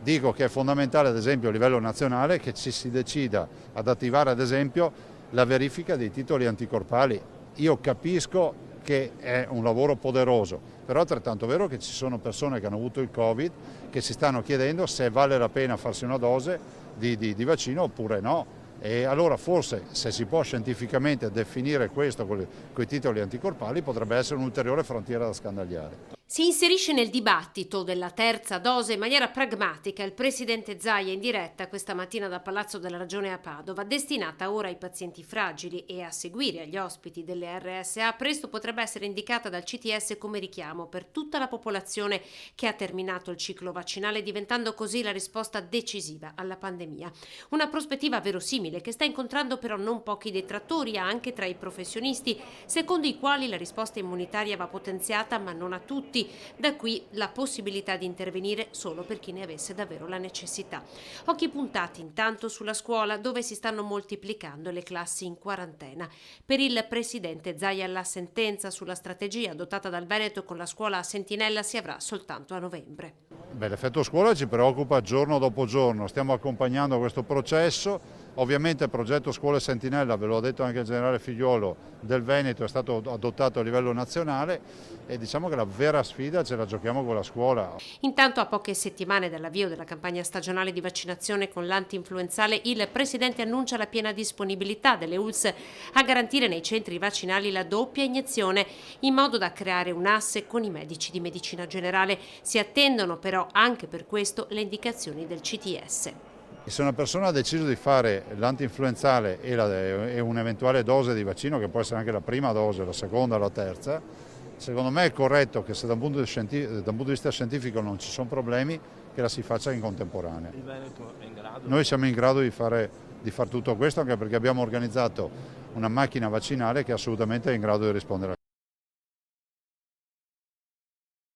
Dico che è fondamentale, ad esempio, a livello nazionale che ci si decida ad attivare, ad esempio, la verifica dei titoli anticorpali. Io capisco che è un lavoro poderoso, però è altrettanto vero che ci sono persone che hanno avuto il Covid che si stanno chiedendo se vale la pena farsi una dose di vaccino oppure no. E allora forse se si può scientificamente definire questo con i titoli anticorpali potrebbe essere un'ulteriore frontiera da scandagliare. Si inserisce nel dibattito della terza dose in maniera pragmatica il presidente Zaia in diretta questa mattina da Palazzo della Ragione a Padova, destinata ora ai pazienti fragili e a seguire agli ospiti delle RSA, presto potrebbe essere indicata dal CTS come richiamo per tutta la popolazione che ha terminato il ciclo vaccinale, diventando così la risposta decisiva alla pandemia. Una prospettiva verosimile che sta incontrando però non pochi detrattori anche tra i professionisti, secondo i quali la risposta immunitaria va potenziata ma non a tutti. Da qui la possibilità di intervenire solo per chi ne avesse davvero la necessità. Occhi puntati intanto sulla scuola, dove si stanno moltiplicando le classi in quarantena. Per il presidente Zaia la sentenza sulla strategia adottata dal Veneto con la scuola a sentinella si avrà soltanto a novembre. L'effetto scuola ci preoccupa giorno dopo giorno, stiamo accompagnando questo processo. Ovviamente il progetto Scuole Sentinella, ve l'ho detto anche il generale Figliuolo, del Veneto è stato adottato a livello nazionale e diciamo che la vera sfida ce la giochiamo con la scuola. Intanto, a poche settimane dall'avvio della campagna stagionale di vaccinazione con l'antinfluenzale, il presidente annuncia la piena disponibilità delle ULSS a garantire nei centri vaccinali la doppia iniezione, in modo da creare un asse con i medici di medicina generale. Si attendono però anche per questo le indicazioni del CTS. Se una persona ha deciso di fare l'antinfluenzale e un'eventuale dose di vaccino, che può essere anche la prima dose, la seconda, la terza, secondo me è corretto che se da un punto di vista scientifico non ci sono problemi, che la si faccia in contemporanea. Il Veneto è in grado? Noi siamo in grado di fare tutto questo, anche perché abbiamo organizzato una macchina vaccinale che è assolutamente in grado di rispondere a